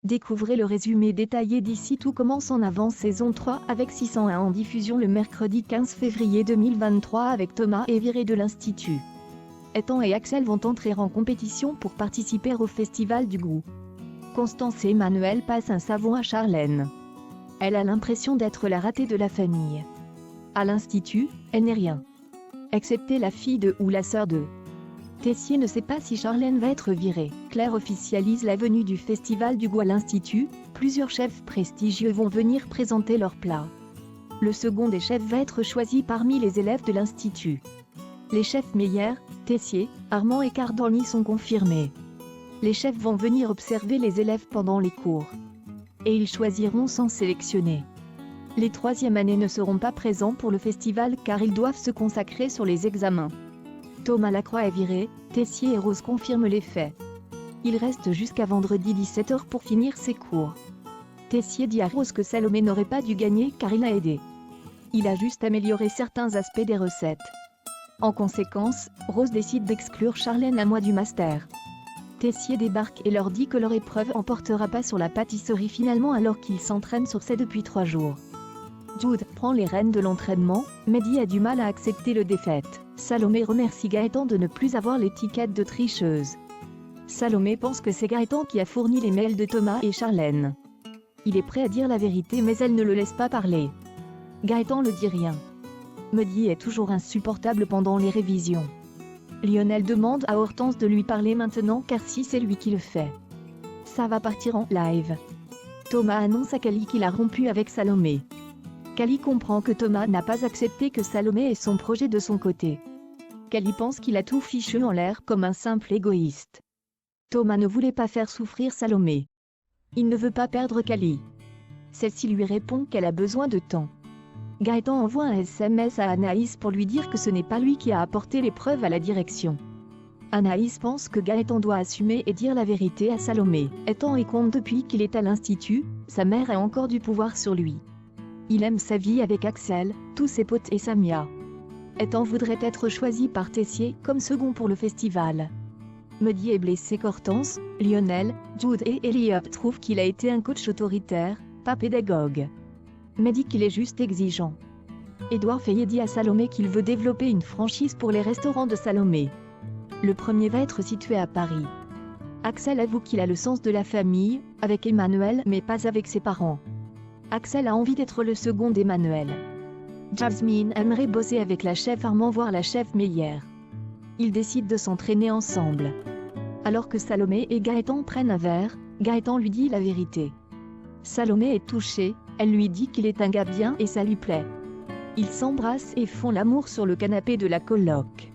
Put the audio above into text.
Découvrez le résumé détaillé d'ici Tout commence en avance saison 3 avec 601 en diffusion le mercredi 15 février 2023 avec Thomas est viré de l'Institut. Ethan et Axel vont entrer en compétition pour participer au Festival du goût. Constance et Emmanuel passent un savon à Charlène. Elle a l'impression d'être la ratée de la famille. À l'Institut, elle n'est rien. Excepté la fille de ou la sœur de. Tessier ne sait pas si Charlène va être virée. Claire officialise la venue du Festival du goût à l'Institut. Plusieurs chefs prestigieux vont venir présenter leurs plats. Le second des chefs va être choisi parmi les élèves de l'Institut. Les chefs Meyer, Tessier, Armand et Cardani sont confirmés. Les chefs vont venir observer les élèves pendant les cours. Et ils choisiront sans sélectionner. Les troisième années ne seront pas présents pour le festival car ils doivent se consacrer sur les examens. Thomas Lacroix est viré, Tessier et Rose confirment les faits. Il reste jusqu'à vendredi 17h pour finir ses cours. Tessier dit à Rose que Salomé n'aurait pas dû gagner car il a aidé. Il a juste amélioré certains aspects des recettes. En conséquence, Rose décide d'exclure Charlène un mois du master. Tessier débarque et leur dit que leur épreuve en portera pas sur la pâtisserie finalement alors qu'ils s'entraînent sur ça depuis 3 jours. Jude prend les rênes de l'entraînement, Mehdi a du mal à accepter le défaite. Salomé remercie Gaëtan de ne plus avoir l'étiquette de tricheuse. Salomé pense que c'est Gaëtan qui a fourni les mails de Thomas et Charlène. Il est prêt à dire la vérité mais elle ne le laisse pas parler. Gaëtan ne dit rien. Mehdi est toujours insupportable pendant les révisions. Lionel demande à Hortense de lui parler maintenant car si c'est lui qui le fait, ça va partir en live. Thomas annonce à Kali qu'il a rompu avec Salomé. Kali comprend que Thomas n'a pas accepté que Salomé ait son projet de son côté. Kali pense qu'il a tout fichu en l'air comme un simple égoïste. Thomas ne voulait pas faire souffrir Salomé. Il ne veut pas perdre Kali. Celle-ci lui répond qu'elle a besoin de temps. Gaëtan envoie un SMS à Anaïs pour lui dire que ce n'est pas lui qui a apporté les preuves à la direction. Anaïs pense que Gaëtan doit assumer et dire la vérité à Salomé. Ethan est compte depuis qu'il est à l'Institut, sa mère a encore du pouvoir sur lui. Il aime sa vie avec Axel, tous ses potes et Samia. Ethan voudrait être choisi par Tessier comme second pour le festival. Mehdi est blessé qu'Hortense, Lionel, Jude et Elliot trouvent qu'il a été un coach autoritaire, pas pédagogue. Mais dit qu'il est juste exigeant. Édouard Fayet dit à Salomé qu'il veut développer une franchise pour les restaurants de Salomé. Le premier va être situé à Paris. Axel avoue qu'il a le sens de la famille, avec Emmanuel mais pas avec ses parents. Axel a envie d'être le second d'Emmanuel. Jasmine aimerait bosser avec la chef Armand voire la chef Meyer. Ils décident de s'entraîner ensemble. Alors que Salomé et Gaëtan prennent un verre, Gaëtan lui dit la vérité. Salomé est touchée, elle lui dit qu'il est un gars bien et ça lui plaît. Ils s'embrassent et font l'amour sur le canapé de la coloc.